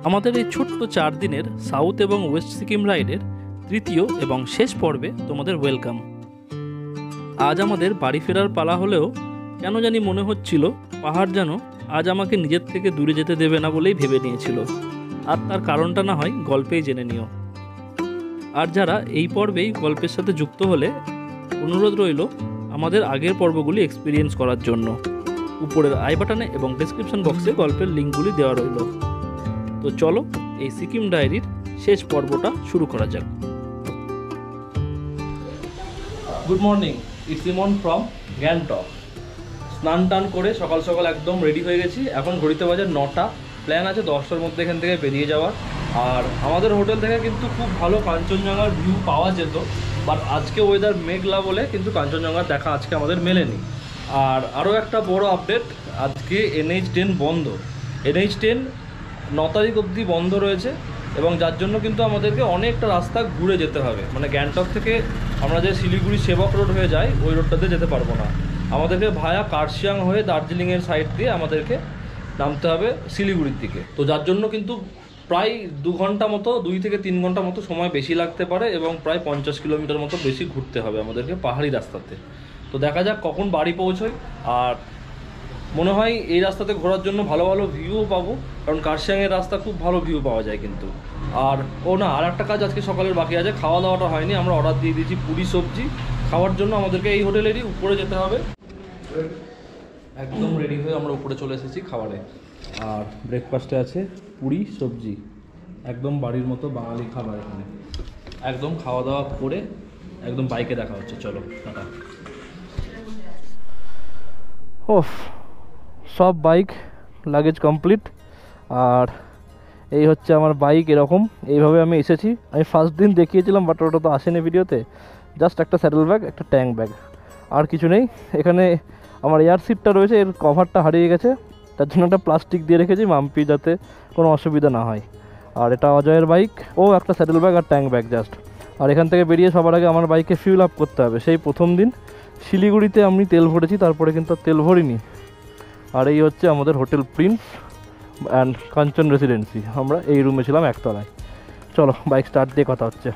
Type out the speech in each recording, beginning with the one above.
আমাদের এই ছোট্ট 4 দিনের সাউথ এবং ওয়েস্ট সিকিম রাইডের তৃতীয় এবং শেষ পর্বে তোমাদের ওয়েলকাম। আজ আমাদের বাড়ি ফেরার পালা হলেও কেন জানি মনে হচ্ছিল পাহাড় যেন আজ আমাকে নিজের থেকে দূরে যেতে দেবে না বলেই ভেবে নিয়েছিল। আর তার কারণটা না হয় গল্পেই জেনে নিও। আর যারা এই পর্বেই গল্পের সাথে যুক্ত হলে অনুরোধ রইল আমাদের আগের পর্বগুলি এক্সপিরিয়েন্স করার জন্য। উপরের আই বাটনে এবং ডেসক্রিপশন বক্সে গল্পের লিঙ্কগুলি দেওয়া রইল। তো চলো এই সিকিম ডায়েরির শেষ পর্বটা শুরু করা যাক। Good morning, it's Imon from Gangtok. স্নান টান করে সকাল সকাল একদম রেডি হয়ে গেছি। এখন ঘড়িতে বাজে 9টা। প্ল্যান আছে 10টার মধ্যে এখান থেকে বেরিয়ে যাওয়ার। আর আমাদের হোটেল থেকে কিন্তু খুব ভালো কাঞ্চনজঙ্ঘার ভিউ পাওয়া যেত, বাট আজকে ওয়েদার মেঘলা বলে কিন্তু কাঞ্চনজঙ্ঘার দেখা আজকে আমাদের মেলেনি। আর আরও একটা বড় আপডেট, আজকে NH10 বন্ধ। NH10 9 তারিখ অবধি বন্ধ রয়েছে এবং যার জন্য কিন্তু আমাদেরকে অনেকটা রাস্তা ঘুরে যেতে হবে। মানে গ্যাংটক থেকে আমরা যে শিলিগুড়ি সেবক রোড হয়ে যাই ওই রোডটাতে যেতে পারবো না, আমাদেরকে ভায়া কার্শিয়াং হয়ে দার্জিলিংয়ের সাইড দিয়ে আমাদেরকে নামতে হবে শিলিগুড়ির দিকে। তো যার জন্য কিন্তু প্রায় 2 ঘন্টা মতো, 2 থেকে 3 ঘন্টা মতো সময় বেশি লাগতে পারে এবং প্রায় 50 কিলোমিটার মতো বেশি ঘুরতে হবে আমাদেরকে পাহাড়ি রাস্তাতে। তো দেখা যাক কখন বাড়ি পৌঁছই। আর মনে হয় এই রাস্তাতে ঘোরার জন্য ভালো ভালো ভিউও পাবো, কারণ কার্শিয়াংয়ের রাস্তা খুব ভালো ভিউ পাওয়া যায় কিন্তু। আর আর একটা কাজ আজকে সকালের বাকি আছে, খাওয়া দাওয়াটা হয়নি। আমরা অর্ডার দিয়ে দিয়েছি পুরি সবজি খাওয়ার জন্য। আমাদেরকে এই হোটেলেরই উপরে যেতে হবে। একদম রেডি হয়ে আমরা উপরে চলে এসেছি খাবারে। আর ব্রেকফাস্টে আছে পুরি সবজি, একদম বাড়ির মতো বাঙালি খাবার। এখানে একদম খাওয়া দাওয়া করে একদম বাইকে দেখা হচ্ছে। চলো টাটা। ওফ, সব বাইক লাগেজ কমপ্লিট। আর এই হচ্ছে আমার বাইক। এরকম এইভাবে আমি এসেছি। আমি ফার্স্ট দিন দেখিয়েছিলাম, বাট ওটা তো আসেনি ভিডিওতে। জাস্ট একটা স্যাডেল ব্যাগ, একটা ট্যাঙ্ক ব্যাগ, আর কিছু নেই। এখানে আমার এয়ার সিটটা রয়েছে, এর কভারটা হারিয়ে গেছে, তার জন্য একটা প্লাস্টিক দিয়ে রেখেছি মাম্পি যাতে কোনো অসুবিধা না হয়। আর এটা অজয়ের বাইক, ও একটা স্যাডেল ব্যাগ আর ট্যাঙ্ক ব্যাগ জাস্ট। আর এখান থেকে বেরিয়ে সবার আগে আমার বাইকে ফিউল আপ করতে হবে। সেই প্রথম দিন শিলিগুড়িতে আমি তেল ভরেছি, তারপরে কিন্তু তেল ভরিনি। আর এই হচ্ছে আমাদের hotel Prince and Kanchan residency. আমরা এই রুমে ছিলাম একতলায়। চলো বাইক স্টার্ট দিয়ে কথা হচ্ছে।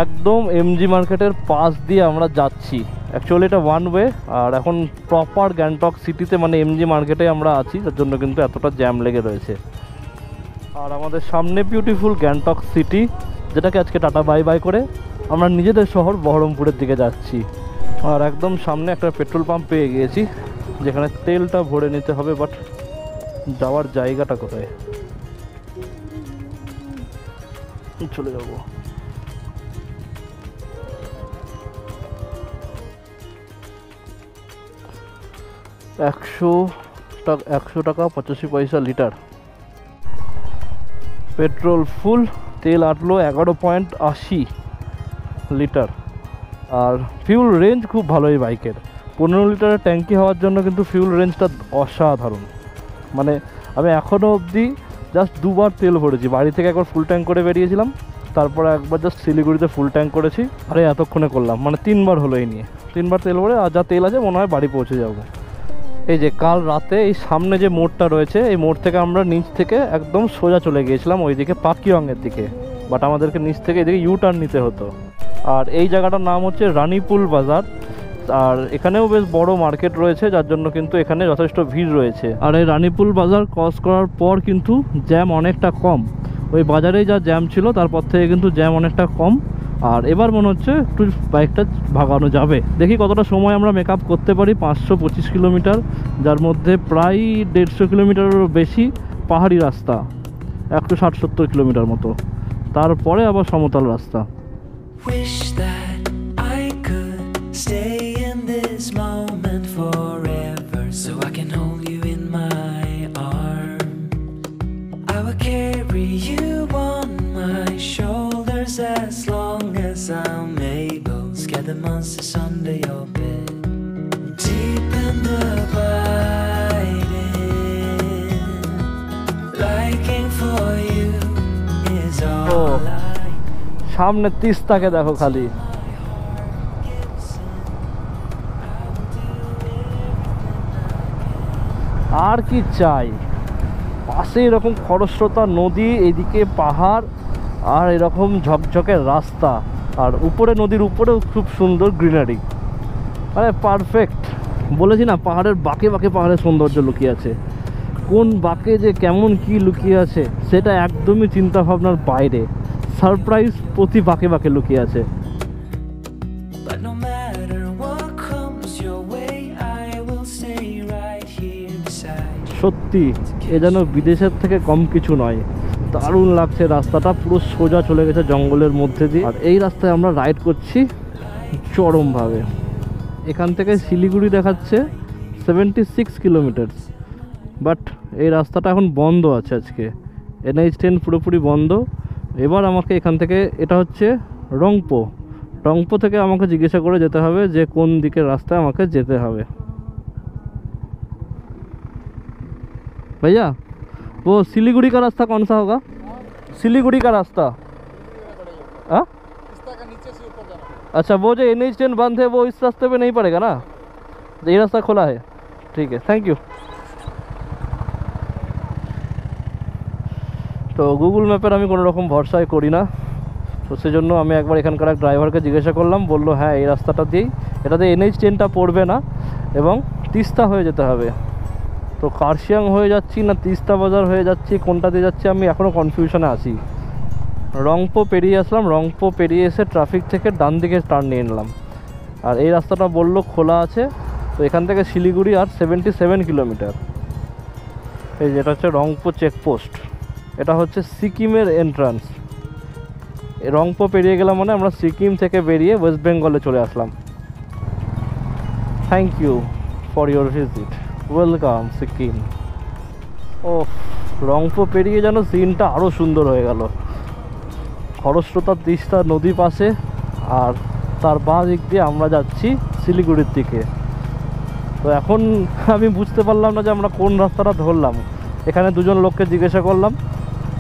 একদম MG মার্কেটের পাশ দিয়ে আমরা যাচ্ছি। অ্যাকচুয়ালি এটা ওয়ান ওয়ে। আর এখন প্রপার গ্যাংটক সিটিতে, মানে MG মার্কেটে আমরা আছি, তার জন্য কিন্তু এতটা জ্যাম লেগে রয়েছে। আর আমাদের সামনে বিউটিফুল গ্যাংটক সিটি, যেটাকে আজকে টাটা বাই বাই করে আমরা নিজেদের শহর বহরমপুরের দিকে যাচ্ছি। আর একদম সামনে একটা পেট্রোল পাম্প পেয়ে গিয়েছি, যেখানে তেলটা ভরে নিতে হবে। বাট যাওয়ার জায়গাটা কোথায়? চলে যাব। একশো টাকা 85 পয়সা লিটার। পেট্রোল ফুল, তেল আটলো 11.80 লিটার। আর ফিউল রেঞ্জ খুব ভালো এই বাইকের। 15 লিটারের ট্যাঙ্কি হওয়ার জন্য কিন্তু ফিউল রেঞ্জটা অসাধারণ। মানে আমি এখনও অবধি জাস্ট 2বার তেল ভরেছি। বাড়ি থেকে একবার ফুল ট্যাঙ্ক করে বেরিয়েছিলাম, তারপরে একবার জাস্ট শিলিগুড়িতে ফুল ট্যাঙ্ক করেছি। আরে এতক্ষণে করলাম, মানে 3বার হলো এই নিয়ে। 3বার তেল ভরে আর যা তেল আছে মনে হয় বাড়ি পৌঁছে যাবো। এই যে কাল রাতে এই সামনে যে মোড়টা রয়েছে, এই মোড় থেকে আমরা নিচ থেকে একদম সোজা চলে গিয়েছিলাম ওইদিকে পাকিয়ংয়ের দিকে। বাট আমাদেরকে নিচ থেকে এদিকে ইউটার্ন নিতে হতো। আর এই জায়গাটার নাম হচ্ছে রানীপুল বাজার। আর এখানেও বেশ বড় মার্কেট রয়েছে, যার জন্য কিন্তু এখানে যথেষ্ট ভিড় রয়েছে। আর এই রানীপুল বাজার ক্রস করার পর কিন্তু জ্যাম অনেকটা কম। ওই বাজারেই যা জ্যাম ছিল তারপর থেকে কিন্তু জ্যাম অনেকটা কম। আর এবার মনে হচ্ছে একটু বাইকটা ভাগানো যাবে। দেখি কতটা সময় আমরা মেকআপ করতে পারি। 525 কিলোমিটার, যার মধ্যে প্রায় 150 কিলোমিটারেরও বেশি পাহাড়ি রাস্তা, 160-70 কিলোমিটার মতো। তারপরে আবার সমতল রাস্তা। Wish that I could stay in this moment forever, so I can hold you in my arms. I will carry you on my shoulders as long as I'm able. Scare the monsters under your bed, deep in the biting. Liking for you is all I. সামনে তিস্তাকে দেখো খালি। আর কি চাই? পাশে এরকম খরস্রোতা নদী, এইদিকে পাহাড়, আর এরকম ঝকঝকে রাস্তা, আর উপরে নদীর উপরেও খুব সুন্দর গ্রিনারি। মানে পারফেক্ট। বলেছি না, পাহাড়ের বাঁকে বাঁকে পাহাড়ের সৌন্দর্য লুকিয়ে আছে। কোন বাঁকে যে কেমন কি লুকিয়ে আছে সেটা একদমই চিন্তা ভাবনার বাইরে। সারপ্রাইজ প্রতি বাঁকে বাঁকে লুকিয়ে আছে। But no matter what comes your way, I will stay right here beside you. সত্যি এ যেন বিদেশের থেকে কম কিছু নয়। দারুণ লাগছে রাস্তাটা, পুরো সোজা চলে গেছে জঙ্গলের মধ্যে দিয়ে। আর এই রাস্তায় আমরা রাইড করছি চরমভাবে। এখান থেকে শিলিগুড়ি দেখাচ্ছে 76 কিলোমিটার, বাট এই রাস্তাটা এখন বন্ধ আছে আজকে। NH10 পুরোপুরি বন্ধ। এবার আমাকে এখান থেকে, এটা হচ্ছে রংপো, রংপো থেকে আমাকে জিজ্ঞাসা করে যেতে হবে যে কোন দিকের রাস্তায় আমাকে যেতে হবে। भैया वो सिलीगुड़ी का रास्ता कौन सा होगा? सिलीगुड़ी का रास्ता हाँ? अच्छा, वो जो NH10 बंद है वो इस रास्ते पे नहीं पड़ेगा ना? ये रास्ता खुला है, ठीक है, थैंक यू। তো গুগল ম্যাপের আমি কোনো রকম ভরসাই করি না, তো সেজন্য আমি একবার এখানকার এক ড্রাইভারকে জিজ্ঞাসা করলাম। বললো হ্যাঁ এই রাস্তাটা দিয়েই, এটাতে NH10টা পড়বে না এবং তিস্তা হয়ে যেতে হবে। তো কার্শিয়াং হয়ে যাচ্ছি না তিস্তা বাজার হয়ে যাচ্ছি, কোনটাতে যাচ্ছি আমি এখনও কনফিউশনে আছি। রংপো পেরিয়ে আসলাম, রংপো পেরিয়ে এসে ট্রাফিক থেকে ডান দিকে টার্ন নিয়ে নিলাম। আর এই রাস্তাটা বললো খোলা আছে। তো এখান থেকে শিলিগুড়ি আর 77 কিলোমিটার। এই যেটা হচ্ছে রংপো চেকপোস্ট, এটা হচ্ছে সিকিমের এন্ট্রান্স। রংপো পেরিয়ে গেলাম মানে আমরা সিকিম থেকে বেরিয়ে ওয়েস্ট বেঙ্গলে চলে আসলাম। Thank you for your visit, welcome Sikkim. ও রংপো পেরিয়ে যেন সিনটা আরও সুন্দর হয়ে গেল। খরস্রোতা তিস্তা নদী পাশে, আর তার বাঁ দিক দিয়ে আমরা যাচ্ছি শিলিগুড়ির দিকে। তো এখন আমি বুঝতে পারলাম না যে আমরা কোন রাস্তাটা ধরলাম। এখানে দুজন লোককে জিজ্ঞাসা করলাম,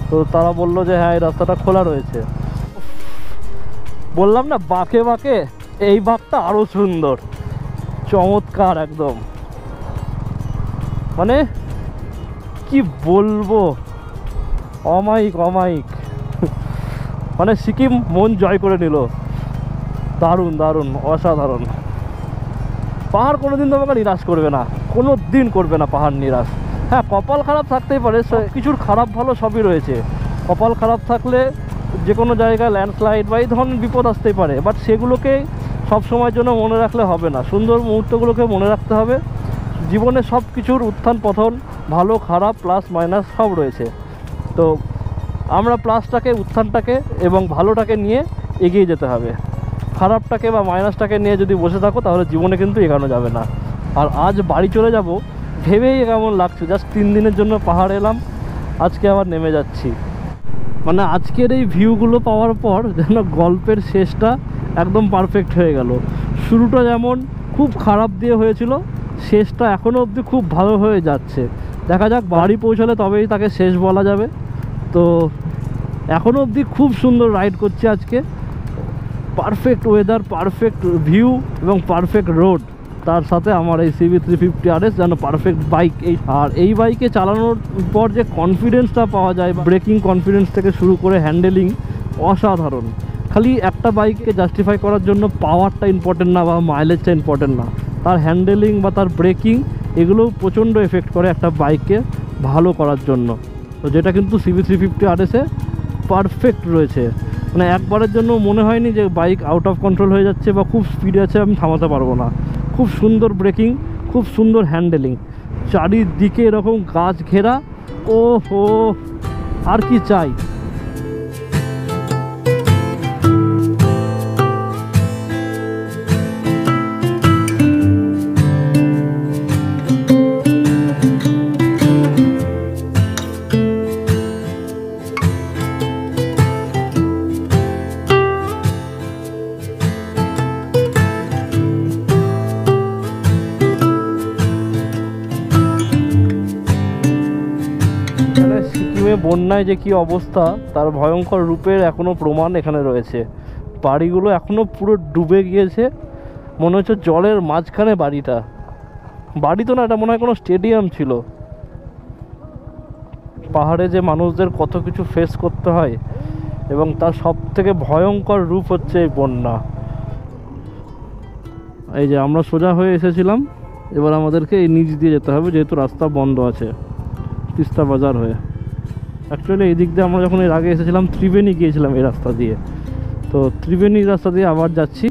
তো তারা বললো যে হ্যাঁ এই রাস্তাটা খোলা রয়েছে। বললাম না বাঁকে বাঁকে, এই বাঁকটা আরও সুন্দর, চমৎকার একদম। মানে কি বলবো, অমায়িক অমায়িক। মানে সিকিম মন জয় করে নিল। দারুণ দারুণ, অসাধারণ। পাহাড় কোনোদিন তোমাকে নিরাশ করবে না, কোনো দিন করবে না পাহাড় নিরাশ। হ্যাঁ, কপাল খারাপ থাকতেই পারে, কিছুর খারাপ ভালো সবই রয়েছে। কপাল খারাপ থাকলে যে কোনো জায়গায় ল্যান্ডস্লাইড বা এই ধরনের বিপদ আসতেই পারে, বাট সেগুলোকে সব সময়ের জন্য মনে রাখলে হবে না। সুন্দর মুহূর্তগুলোকে মনে রাখতে হবে। জীবনে সব কিছুর উত্থান পতন, ভালো খারাপ প্লাস মাইনাস সব রয়েছে। তো আমরা প্লাসটাকে, উত্থানটাকে এবং ভালোটাকে নিয়ে এগিয়ে যেতে হবে। খারাপটাকে বা মাইনাসটাকে নিয়ে যদি বসে থাকো তাহলে জীবনে কিন্তু এগোনো যাবে না। আর আজ বাড়ি চলে যাব ভেবেই কেমন লাগছে। জাস্ট 3 দিনের জন্য পাহাড় এলাম, আজকে আবার নেমে যাচ্ছি। মানে আজকের এই ভিউগুলো পাওয়ার পর যেন গল্পের শেষটা একদম পারফেক্ট হয়ে গেল। শুরুটা যেমন খুব খারাপ দিয়ে হয়েছিল, শেষটা এখনও অবধি খুব ভালো হয়ে যাচ্ছে। দেখা যাক বাড়ি পৌঁছালে তবেই তাকে শেষ বলা যাবে। তো এখনও অবধি খুব সুন্দর রাইড করছি আজকে। পারফেক্ট ওয়েদার, পারফেক্ট ভিউ এবং পারফেক্ট রোড, তার সাথে আমার এই CB350 RS যেন পারফেক্ট বাইক। এই বাইকে চালানোর পর যে কনফিডেন্সটা পাওয়া যায়, ব্রেকিং কনফিডেন্স থেকে শুরু করে হ্যান্ডেলিং, অসাধারণ। খালি একটা বাইককে জাস্টিফাই করার জন্য পাওয়ারটা ইম্পর্টেন্ট না বা মাইলেজটা ইম্পর্টেন্ট না, তার হ্যান্ডেলিং বা তার ব্রেকিং এগুলো প্রচণ্ড এফেক্ট করে একটা বাইককে ভালো করার জন্য। তো যেটা কিন্তু CB350 RS-এ পারফেক্ট রয়েছে। মানে একবারের জন্য মনে হয়নি যে বাইক আউট অফ কন্ট্রোল হয়ে যাচ্ছে বা খুব স্পিডে আছে, আমি থামাতে পারবো না। খুব সুন্দর ব্রেকিং, খুব সুন্দর হ্যান্ডেলিং, চারিদিকে এরকম গাছ ঘেরা। ও হো, আর কি চাই। সিকিমে বন্যায় যে কি অবস্থা, তার ভয়ঙ্কর রূপের এখনো প্রমাণ এখানে রয়েছে। বাড়িগুলো এখনো পুরো ডুবে গিয়েছে, মনে হচ্ছে জলের মাঝখানে বাড়িটা। বাড়ি তো না, এটা মনে হয় কোনো স্টেডিয়াম ছিল। পাহাড়ে যে মানুষদের কত কিছু ফেস করতে হয়, এবং তার সব থেকে ভয়ঙ্কর রূপ হচ্ছে এই বন্যা। এই যে আমরা সোজা হয়ে এসেছিলাম, এবার আমাদেরকে এই নিচ দিয়ে যেতে হবে যেহেতু রাস্তা বন্ধ আছে তিস্তা বাজার হয়ে। অ্যাকচুয়ালি এই দিক দিয়ে আমরা যখন এর আগে এসেছিলাম ত্রিবেণী গিয়েছিলাম এই রাস্তা দিয়ে, তো ত্রিবেণী রাস্তা দিয়ে আবার যাচ্ছি।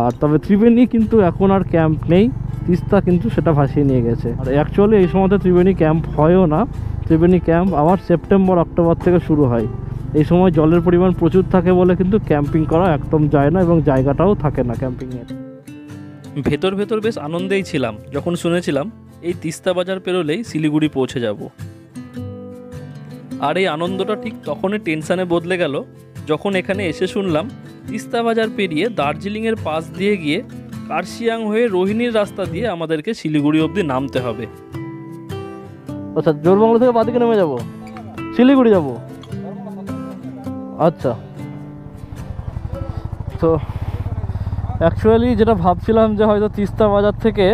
আর তবে ত্রিবেণী কিন্তু এখন আর ক্যাম্প নেই, তিস্তা কিন্তু সেটা ভাসিয়ে নিয়ে গেছে। আর অ্যাকচুয়ালি এই সময়তে ত্রিবেণী ক্যাম্প হয়ও না, ত্রিবেণী ক্যাম্প আবার সেপ্টেম্বর অক্টোবর থেকে শুরু হয়। এই সময় জলের পরিমাণ প্রচুর থাকে বলে কিন্তু ক্যাম্পিং করা একদম যায় না, এবং জায়গাটাও থাকে না ক্যাম্পিংয়ের। ভেতর ভেতর বেশ আনন্দেই ছিলাম যখন শুনেছিলাম এই তিস্তা বাজার পেরোলেই শিলিগুড়ি পৌঁছে যাব। আর এই আনন্দটা ঠিক তখনই টেনশানে বদলে গেল যখন এখানে এসে শুনলাম তিস্তা বাজার পেরিয়ে দার্জিলিংয়ের পাশ দিয়ে গিয়ে কার্শিয়াং হয়ে রোহিণীর রাস্তা দিয়ে আমাদেরকে শিলিগুড়ি অবধি নামতে হবে। আচ্ছা, জোরবাংলা থেকে বাদিকে নেমে যাব, শিলিগুড়ি যাব। আচ্ছা, তো অ্যাকচুয়ালি যেটা ভাবছিলাম যে হয়তো তিস্তা বাজার থেকে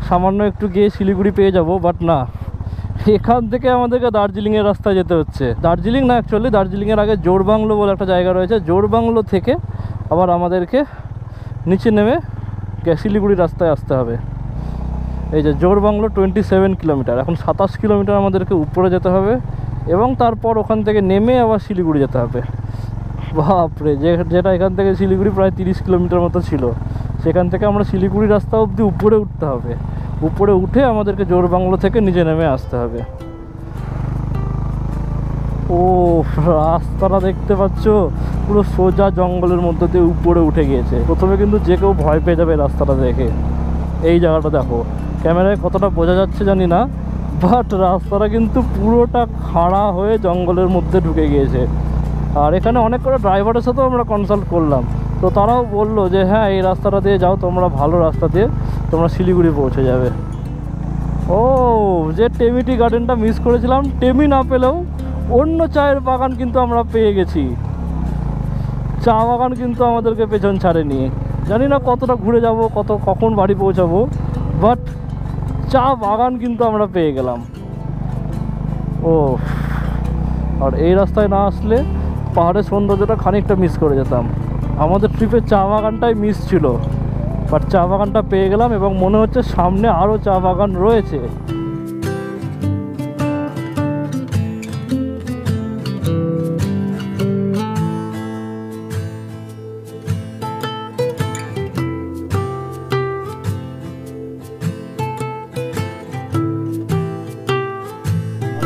সামান্য একটু গিয়ে শিলিগুড়ি পেয়ে যাব, বাট না, এখান থেকে আমাদেরকে দার্জিলিংয়ের রাস্তায় যেতে হচ্ছে। দার্জিলিং না, অ্যাকচুয়ালি দার্জিলিংয়ের আগে জোরবাংলো বলে একটা জায়গা রয়েছে, জোরবাংলো থেকে আবার আমাদেরকে নিচে নেমে শিলিগুড়ি রাস্তায় আসতে হবে। এই যে জোরবাংলো 27 কিলোমিটার, এখন 27 কিলোমিটার আমাদেরকে উপরে যেতে হবে, এবং তারপর ওখান থেকে নেমে আবার শিলিগুড়ি যেতে হবে। বাপরে, যেটা এখান থেকে শিলিগুড়ি প্রায় 30 কিলোমিটার মতো ছিল, সেখান থেকে আমরা শিলিগুড়ি রাস্তা অবধি উপরে উঠতে হবে, উপরে উঠে আমাদেরকে জোরবাংলো থেকে নিচে নেমে আসতে হবে। ও রাস্তাটা দেখতে পাচ্ছ, পুরো সোজা জঙ্গলের মধ্যে দিয়ে উপরে উঠে গিয়েছে। প্রথমে কিন্তু যে কেউ ভয় পেয়ে যাবে রাস্তাটা দেখে। এই জায়গাটা দেখো, ক্যামেরায় কতটা বোঝা যাচ্ছে জানি না, বাট রাস্তাটা কিন্তু পুরোটা খাড়া হয়ে জঙ্গলের মধ্যে ঢুকে গিয়েছে। আর এখানে অনেক করে ড্রাইভারের সাথেও আমরা কনসাল্ট করলাম, তো তারাও বললো যে হ্যাঁ, এই রাস্তাটা দিয়ে যাও তোমরা, ভালো রাস্তা দিয়ে তোমরা শিলিগুড়ি পৌঁছে যাবে। ও, যে টেমিটি গার্ডেনটা মিস করেছিলাম, টেমি না পেলেও অন্য চায়ের বাগান কিন্তু আমরা পেয়ে গেছি। চা বাগান কিন্তু আমাদেরকে পেছন ছাড়েনি। জানি না কতটা ঘুরে যাব, কখন বাড়ি পৌঁছাবো, বাট চা বাগান কিন্তু আমরা পেয়ে গেলাম। ও, আর এই রাস্তায় না আসলে পাহাড়ের সৌন্দর্যটা খানিকটা মিস করে যেতাম। আমাদের ট্রিপে চা বাগানটাই মিস ছিল, বাট চা বাগানটা পেয়ে গেলাম, এবং মনে হচ্ছে সামনে আরও চা বাগান রয়েছে।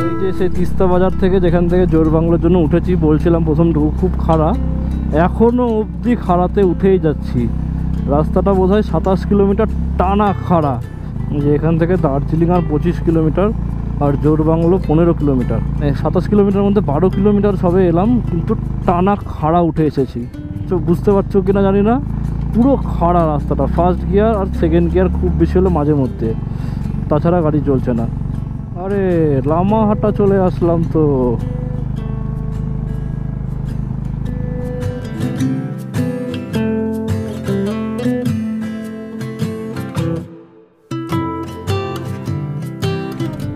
এই যে সেই তিস্তা বাজার থেকে, যেখান থেকে জোরবাংলোর জন্য উঠেছি, বলছিলাম প্রথমটুকু খুব খাড়া, এখনও অবধি খাড়াতে উঠেই যাচ্ছি। রাস্তাটা বোধহয় 27 কিলোমিটার টানা খাড়া। যে এখান থেকে দার্জিলিং আর 25 কিলোমিটার, আর জোরবাংলো 15 কিলোমিটার। 27 কিলোমিটার মধ্যে 12 কিলোমিটার সবে এলাম, কিন্তু টানা খাড়া উঠে এসেছি। তো বুঝতে পারছো কিনা জানি না, পুরো খাড়া রাস্তাটা। ফার্স্ট গিয়ার আর সেকেন্ড গিয়ার খুব বেশি হলো মাঝে মধ্যে, তাছাড়া গাড়ি চলছে না। আরে লামাহাটা চলে আসলাম তো।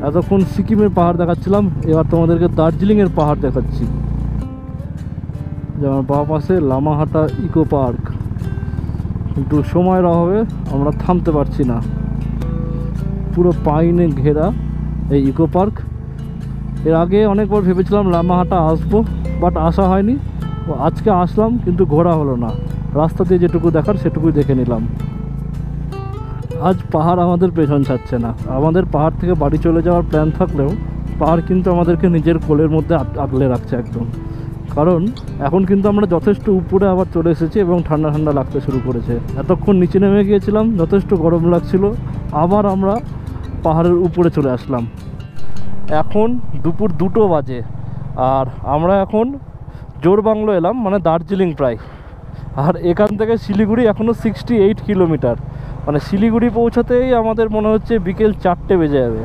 এতক্ষণ সিকিমের পাহাড় দেখাচ্ছিলাম, এবার তোমাদেরকে দার্জিলিংয়ের পাহাড় দেখাচ্ছি। যেমন বাঁ পাশে লামাহাটা ইকো পার্ক, কিন্তু সময়ের অভাবে আমরা থামতে পারছি না। পুরো পাইনে ঘেরা এই ইকো পার্ক। এর আগে অনেকবার ভেবেছিলাম লামাহাটা আসবো, বাট আসা হয়নি। আজকে আসলাম, কিন্তু ঘোরা হলো না। রাস্তা দিয়ে যেটুকু দেখার সেটুকুই দেখে নিলাম। আজ পাহাড় আমাদের পেছন ছাড়ছে না। আমাদের পাহাড় থেকে বাড়ি চলে যাওয়ার প্ল্যান থাকলেও পাহাড় কিন্তু আমাদেরকে নিজের কোলের মধ্যে আগলে রাখছে একদম। কারণ এখন কিন্তু আমরা যথেষ্ট উপরে আবার চলে এসেছি, এবং ঠান্ডা ঠান্ডা লাগতে শুরু করেছে। এতক্ষণ নিচে নেমে গিয়েছিলাম, যথেষ্ট গরম লাগছিল, আবার আমরা পাহাড়ের উপরে চলে আসলাম। এখন দুপুর 2টো বাজে, আর আমরা এখন জোরবাংলো এলাম, মানে দার্জিলিং প্রায়। আর এখান থেকে শিলিগুড়ি এখনও 68 কিলোমিটার, মানে শিলিগুড়ি পৌঁছাতেই আমাদের মনে হচ্ছে বিকেল 4টে বেজে যাবে।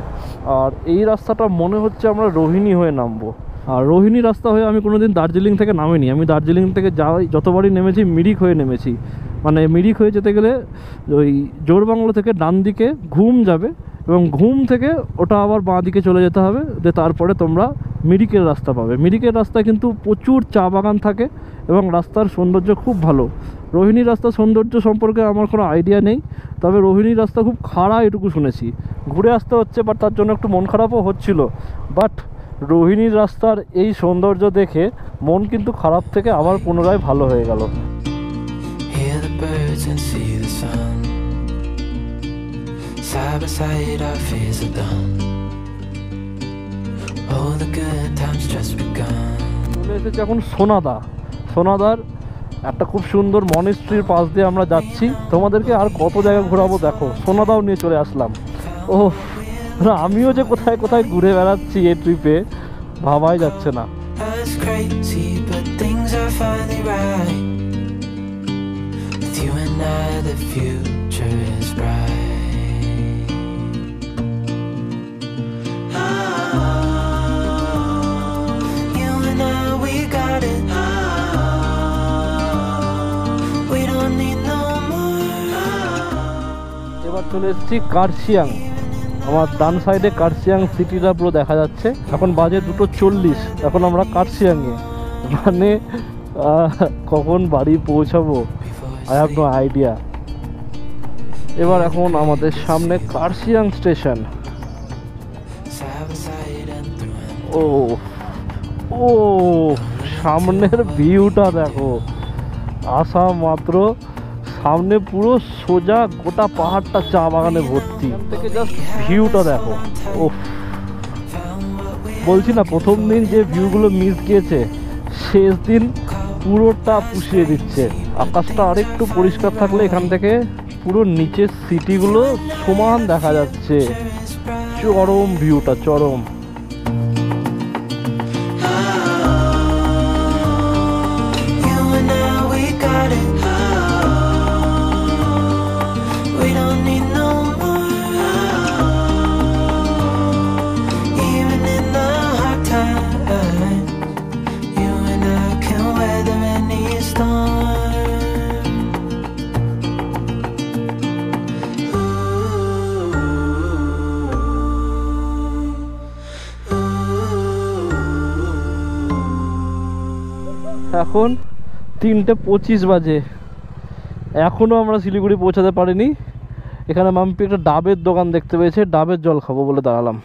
আর এই রাস্তাটা মনে হচ্ছে আমরা রোহিণী হয়ে নামবো। আর রোহিণী রাস্তা হয়ে আমি কোনোদিন দার্জিলিং থেকে নামিনি। আমি দার্জিলিং থেকে যতবারই নেমেছি মিরিক হয়ে নেমেছি। মানে মিরিক হয়ে যেতে গেলে ওই জোরবাংলো থেকে ডান দিকে ঘুম যাবে, এবং ঘুম থেকে ওটা আবার বাঁ দিকে চলে যেতে হবে, যে তারপরে তোমরা মিরিকের রাস্তা পাবে। মিরিকের রাস্তায় কিন্তু প্রচুর চা বাগান থাকে এবং রাস্তার সৌন্দর্য খুব ভালো। রোহিণী রাস্তার সৌন্দর্য সম্পর্কে আমার কোনো আইডিয়া নেই, তবে রোহিণী রাস্তা খুব খাড়া এটুকু শুনেছি। ঘুরে আসতে হচ্ছে, বাট তার জন্য একটু মন খারাপও হচ্ছিল। বাট রোহিণীর রাস্তার এই সৌন্দর্য দেখে মন কিন্তু খারাপ থেকে আবার পুনরায় ভালো হয়ে গেল। Hear the birds and see the sun. Side by side our fears are done. Oh, the good times just begun. চলে এসেছে এখন সোনাদা। সোনাদার একটা খুব সুন্দর মনেস্ট্রির পাশ দিয়ে আমরা যাচ্ছি। তোমাদেরকে আর কত জায়গা ঘোরাবো দেখো, সোনাদাও নিয়ে চলে আসলাম। ও আমিও যে কোথায় কোথায় ঘুরে বেড়াচ্ছি এই ট্রিপে, ভাবাই যাচ্ছে না। It's crazy, but things are finally right. With you and I, the future is bright. Oh, you and I, we got it. Oh, we don't need no more. এবার চলে এসেছি কার্শিয়াং। আমার ডান সাইডে কার্শিয়াং সিটিটা পুরো দেখা যাচ্ছে। এখন বাজে 2:40, এখন আমরা কার্শিয়াংয়ে, মানে কখন বাড়ি পৌঁছাবো আই হ্যাভ নো আইডিয়া। এবার এখন আমাদের সামনে Kurseong station. Side by side and through. ও ও সামনের ভিউটা দেখো, আসা মাত্র সামনে পুরো সোজা গোটা পাহাড়টা চা বাগানে ভর্তি। এখান থেকে জাস্ট ভিউটা দেখো। ও বলছি না, প্রথম দিন যে ভিউগুলো মিস গিয়েছে, শেষ দিন পুরোটা পুষিয়ে দিচ্ছে। আকাশটা আরেকটু পরিষ্কার থাকলে এখান থেকে পুরো নিচের সিটিগুলো সমান দেখা যাচ্ছে। চরম ভিউটা, চরম। You and I, we got it. We don't need no more. Even in the hard times, you and I can weather any storm. এখন 3:25 বাজে, এখনও আমরা শিলিগুড়ি পৌঁছাতে পারিনি। এখানে মাম্পি একটা ডাবের দোকান দেখতে পেয়েছে, ডাবের জল খাবো বলে দাঁড়ালাম।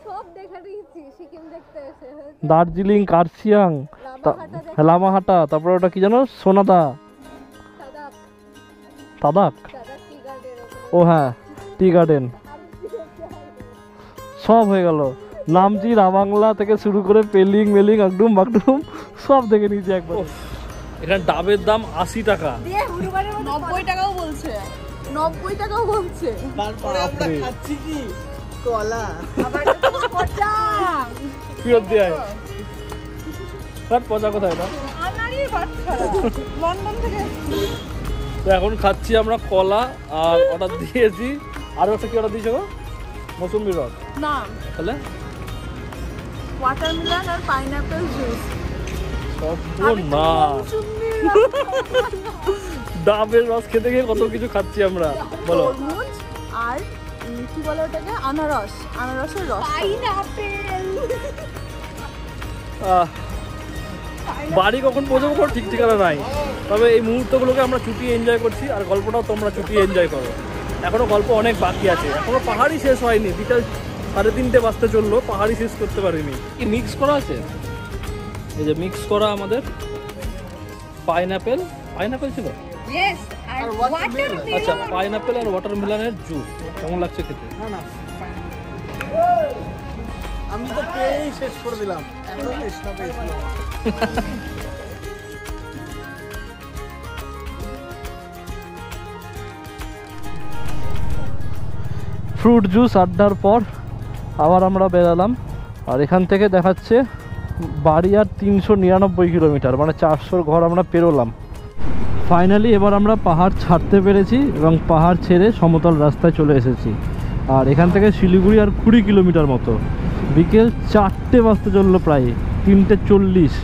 সব দেখে দিয়েছি, সিকিম দেখতে এসে দার্জিলিং, কার্শিয়াং, লামাহাটা, তারপরে ওটা কি জানো, সোনাদা, সাদাক তাদাক, সাদাক টি গার্ডের ও হ্যাঁ টি গার্ডেন, সব হয়ে গেল। নামচি, রাবাংলা থেকে শুরু করে পেলিং মেলিং একদম বাকডুম সব দেখে নিয়েছি একবার। এখানে ডাবের দাম 80 টাকা। দিয়ে হুড়ুবারের মতো 90 টাকাও বলছে, 90 টাকাও বলছে। তারপরে আমরা খাচ্ছি কি কলা, আবার পচা ফিরত দিয়ে পচা কোথায় না, আনারি বাচ্চারা লন্ডন থেকে। তো এখন খাচ্ছি আমরা কলা, আর অর্ডার দিয়েছি আরো একটা কি অর্ডার দিয়েছো গো, মৌসুমী রস না, তাহলে ওয়াটারমেলন আর পাইনাপল জুস। না, ডাবের রস খেতে গিয়ে কত কিছু খাচ্ছি আমরা, বলো। তরমুজ আর কি বলে ওটাকে, আনারস, আনারসের রস, পাইনাপল। বাড়ি কখন পৌঁছাবো কোনো ঠিক ঠিকানা নাই, তবে এই মুহূর্তগুলোকে আমরা চুটিয়ে এনজয় করছি, আর গল্পটাও তোমরা চুটিয়ে এনজয় করো। এখনো গল্প অনেক বাকি আছে, এখনো পাহাড়ই শেষ হয়নি। বিকাল 3:30 বাজতে চললো, পাহাড়ই শেষ করতে পারিনি। কি মিক্স করা আছে, এই যে মিক্স করা আমাদের পাইনাপেল, পাইনাপেল ছিল, ইয়েস, আর ওয়াটারমেলন। আচ্ছা পাইনাপেল আর ওয়াটারমেলনের জুস কেমন লাগছে খেতে? না না আমি তো পেয়েই শেষ করে দিলাম, এত চেষ্টা পেয়েছিলাম। ফ্রুট জুস আড্ডার পর আবার আমরা বেরালাম, আর এখান থেকে দেখাচ্ছে বাড়ি আর 399 কিলোমিটার, মানে 400 ঘর আমরা পেরোলাম। ফাইনালি এবার আমরা পাহাড় ছাড়তে পেরেছি এবং পাহাড় ছেড়ে সমতল রাস্তায় চলে এসেছি। আর এখান থেকে শিলিগুড়ি আর 20 কিলোমিটার মতো। বিকেল 4টে বাজতে চললো, প্রায় 3:40।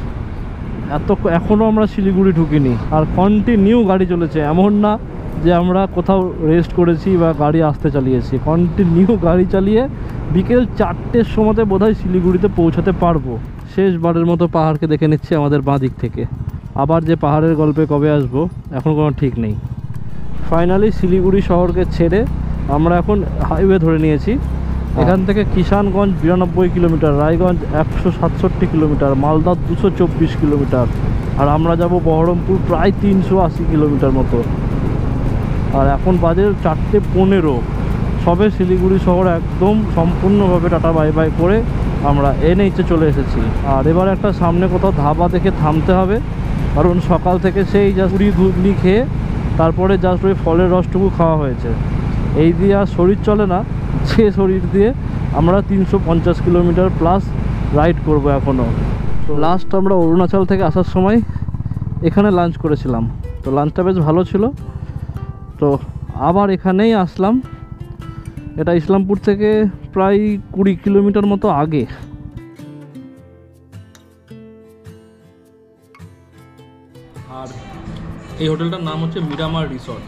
এখনও আমরা শিলিগুড়ি ঢুকিনি, আর কন্টিনিউ গাড়ি চলেছে, এমন না যে আমরা কোথাও রেস্ট করেছি বা গাড়ি আসতে চালিয়েছি। কন্টিনিউ গাড়ি চালিয়ে বিকেল 4টের সময়তে বোধহয় শিলিগুড়িতে পৌঁছাতে পারবো। শেষবারের মতো পাহাড়কে দেখে নিচ্ছি আমাদের বাঁ দিক থেকে। আবার যে পাহাড়ের গল্পে কবে আসবো এখন কোনো ঠিক নেই। ফাইনালি শিলিগুড়ি শহরকে ছেড়ে আমরা এখন হাইওয়ে ধরে নিয়েছি। এখান থেকে Kishanganj 92 kilometre, Raiganj 167 kilometre, Malda 224 kilometre, আর আমরা যাব বহরমপুর প্রায় 380 কিলোমিটার মতো। আর এখন বাজে 4:15। সবে শিলিগুড়ি শহর একদম সম্পূর্ণভাবে টাটা বাই বাই করে আমরা NH চলে এসেছি। আর এবার একটা সামনে কোথাও ধাবা দেখে থামতে হবে, কারণ সকাল থেকে সেই জাস্ট পুরি ঘুগনি খেয়ে তারপরে জাস্ট ওই ফলের রসটুকু খাওয়া হয়েছে। এই দিয়ে আর শরীর চলে না, যে শরীর দিয়ে আমরা 350 কিলোমিটার প্লাস রাইড করব এখনও। তো লাস্ট আমরা অরুণাচল থেকে আসার সময় এখানে লাঞ্চ করেছিলাম, তো লাঞ্চটা বেশ ভালো ছিল। তো আবার এখানেই আসলাম। এটা ইসলামপুর থেকে প্রায় 20 কিলোমিটার মতো আগে। আর এই হোটেলটার নাম হচ্ছে মিরামার রিসর্ট।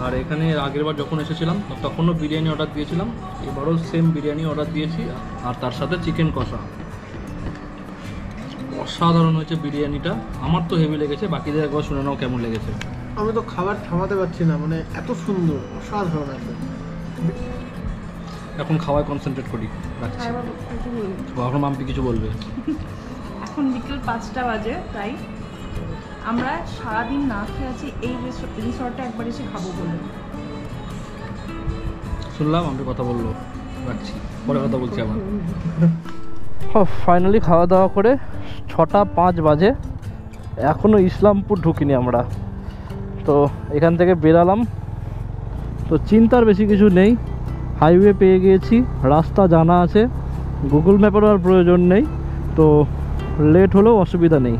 আর এখানে আগেরবার যখন এসেছিলাম তখনও বিরিয়ানি অর্ডার দিয়েছিলাম, এবারও সেম বিরিয়ানি অর্ডার দিয়েছি, আর তার সাথে চিকেন কষা। অসাধারণ হয়েছে বিরিয়ানিটা, আমার তো হেভি লেগেছে। বাকিদের একবার শুনে নাও কেমন লেগেছে। আমি তো খাবার থামাতে পারছি না, মানে এত সুন্দর, অসাধারণ একদম। এখন খাওয়ায় কনসেন্ট্রেট করি, রাখছি। এখন মাম্পি কিছু বলবে। এখন বিকেল 5টা বাজে, তাই আমরা সারাদিন না খেয়ে আছি এই রিসর্টে একবার এসে খাবো বলে। শুনলাম আমি কথা বললো, রাখছি, পরে কথা বলছি আবার। ফাইনালি খাওয়া দাওয়া করে 6:05 বাজে, এখনও ইসলামপুর ঢুকিনি আমরা। তো এখান থেকে বেরালাম। তো চিন্তার বেশি কিছু নেই, হাইওয়ে পেয়ে গিয়েছি, রাস্তা জানা আছে, গুগল ম্যাপেরও আর প্রয়োজন নেই। তো লেট হলেও অসুবিধা নেই,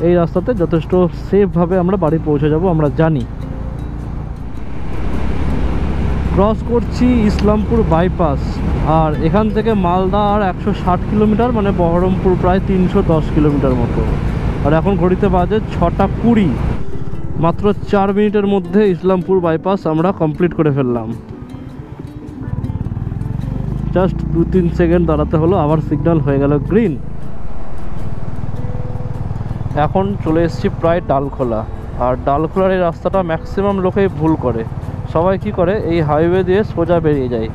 এই রাস্তাতে যথেষ্ট সেফভাবে আমরা বাড়ি পৌঁছে যাব আমরা জানি। ক্রস করছি ইসলামপুর বাইপাস, আর এখান থেকে মালদা আর 160 কিলোমিটার, মানে বহরমপুর প্রায় 310 কিলোমিটার মতো। আর এখন ঘড়িতে বাজে 6:20, মাত্র 4 মিনিটের মধ্যে ইসলামপুর বাইপাস আমরা কমপ্লিট করে ফেললাম। জাস্ট 2-3 সেকেন্ড দাঁড়াতে হলো, আবার সিগন্যাল হয়ে গেল গ্রিন। এখন চলে এসেছি প্রায় ডালখোলা। আর ডালখোলার এই রাস্তাটা ম্যাক্সিমাম লোকেই ভুল করে, সবাই কি করে এই হাইওয়ে দিয়ে সোজা বেরিয়ে যায়।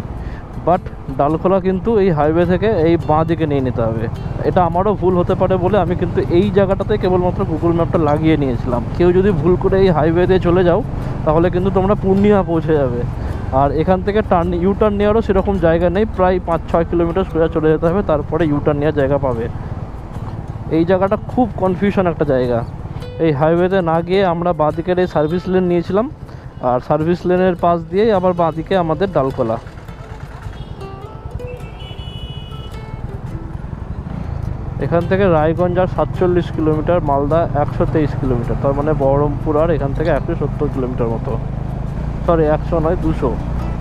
বাট ডালখোলা কিন্তু এই হাইওয়ে থেকে এই বাঁ দিকে নিয়ে নিতে হবে। এটা আমারও ভুল হতে পারে বলে আমি কিন্তু এই জায়গাটাতে কেবলমাত্র গুগল ম্যাপটা লাগিয়ে নিয়েছিলাম। কেউ যদি ভুল করে এই হাইওয়ে দিয়ে চলে যাও তাহলে কিন্তু তোমরা পূর্ণিয়া পৌঁছে যাবে। আর এখান থেকে ইউটার্ন নেওয়ারও সেরকম জায়গা নেই, প্রায় 5-6 কিলোমিটার সোজা চলে যেতে হবে, তারপরে ইউটার্ন নেওয়ার জায়গা পাবে। এই জায়গাটা খুব কনফিউশন একটা জায়গা। এই হাইওয়েতে না গিয়ে আমরা বাঁদিকের এই সার্ভিস লেন নিয়েছিলাম, আর সার্ভিস লেনের পাশ দিয়েই আবার বাঁদিকে আমাদের ডালখোলা। এখান থেকে রায়গঞ্জ আর 47 কিলোমিটার, মালদা 123 কিলোমিটার, তার মানে বহরমপুর আর এখান থেকে 170 কিলোমিটার মতো। সরি 100 নয় 200,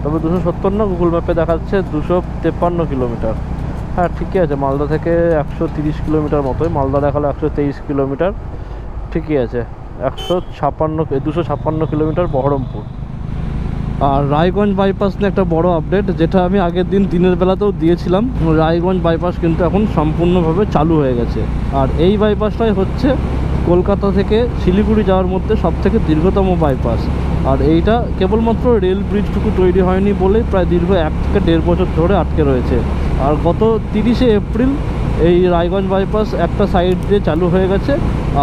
তবে 270 না, গুগল ম্যাপে দেখাচ্ছে 253 কিলোমিটার। হ্যাঁ ঠিকই আছে, মালদা থেকে 130 কিলোমিটার মতোই, মালদা দেখালো 123 কিলোমিটার, ঠিকই আছে। 256 কিলোমিটার বহরমপুর। আর রায়গঞ্জ বাইপাস নিয়ে একটা বড় আপডেট, যেটা আমি আগের দিন দিনের বেলাতেও দিয়েছিলাম। রায়গঞ্জ বাইপাস কিন্তু এখন সম্পূর্ণভাবে চালু হয়ে গেছে। আর এই বাইপাসটাই হচ্ছে কলকাতা থেকে শিলিগুড়ি যাওয়ার মধ্যে সবথেকে দীর্ঘতম বাইপাস। আর এইটা কেবলমাত্র রেল ব্রিজটুকু তৈরি হয়নি বলেই প্রায় দীর্ঘ 1 থেকে 1.5 বছর ধরে আটকে রয়েছে। আর গত 30শে এপ্রিল এই রায়গঞ্জ বাইপাস একটা সাইড দিয়ে চালু হয়ে গেছে,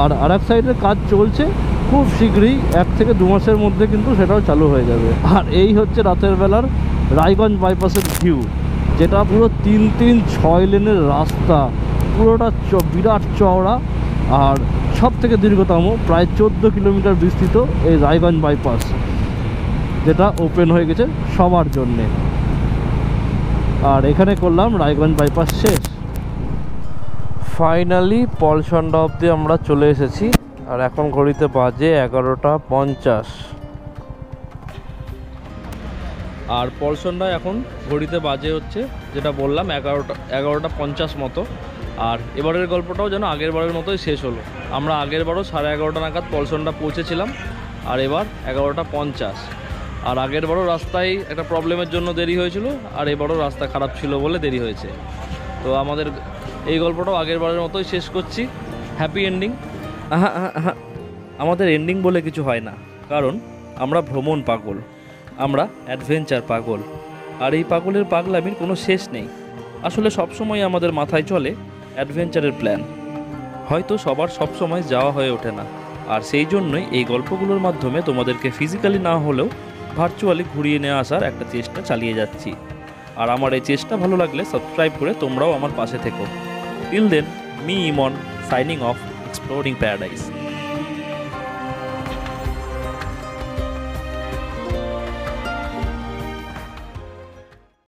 আর আরেক সাইডের কাজ চলছে। খুব শীঘ্রই 1 থেকে 2 মাসের মধ্যে কিন্তু সেটাও চালু হয়ে যাবে। আর এই হচ্ছে রাতের বেলার রায়গঞ্জ বাইপাসের ভিউ, যেটা পুরো 3-6 লেনের রাস্তা, পুরোটা বিরাট চওড়া, আর সব থেকে দীর্ঘতম প্রায় 14 কিলোমিটার বিস্তৃত এই রায়গঞ্জ বাইপাস, যেটা ওপেন হয়ে গেছে সবার জন্যে। আর এখানে করলাম রায়গঞ্জ বাইপাস শেষ। ফাইনালি পলসন্ডা অবধি আমরা চলে এসেছি, আর এখন ঘড়িতে বাজে 11:50। আর পলসন্ডা এখন ঘড়িতে বাজে হচ্ছে, যেটা বললাম 11:50 মতো। আর এবারের গল্পটাও যেন আগের বারের মতোই শেষ হলো। আমরা আগের বারও 11:30 নাগাদ পলসন্ডা পৌঁছেছিলাম, আর এবার 11:50। আর আগের বারও রাস্তায় একটা প্রবলেমের জন্য দেরি হয়েছিল, আর এবারও রাস্তা খারাপ ছিল বলে দেরি হয়েছে। তো আমাদের এই গল্পটাও আগের বারের মতোই শেষ করছি, হ্যাপি এন্ডিং। আমাদের এন্ডিং বলে কিছু হয় না, কারণ আমরা ভ্রমণ পাগল, আমরা অ্যাডভেঞ্চার পাগল। আর এই পাগলের পাগলামির কোনো শেষ নেই। আসলে সবসময় আমাদের মাথায় চলে অ্যাডভেঞ্চারের প্ল্যান, হয়তো সবার সবসময় যাওয়া হয়ে ওঠে না। আর সেই জন্যই এই গল্পগুলোর মাধ্যমে তোমাদেরকে ফিজিক্যালি না হলেও ভার্চুয়ালি ঘুরিয়ে নিয়ে আসার একটা চেষ্টা চালিয়ে যাচ্ছি। আর আমার এই চেষ্টা ভালো লাগলে সাবস্ক্রাইব করে তোমরাও আমার পাশে থেকো। টিল দেন, মি ইমন, সাইনিং অফ, এক্সপ্লোরিং প্যারাডাইস।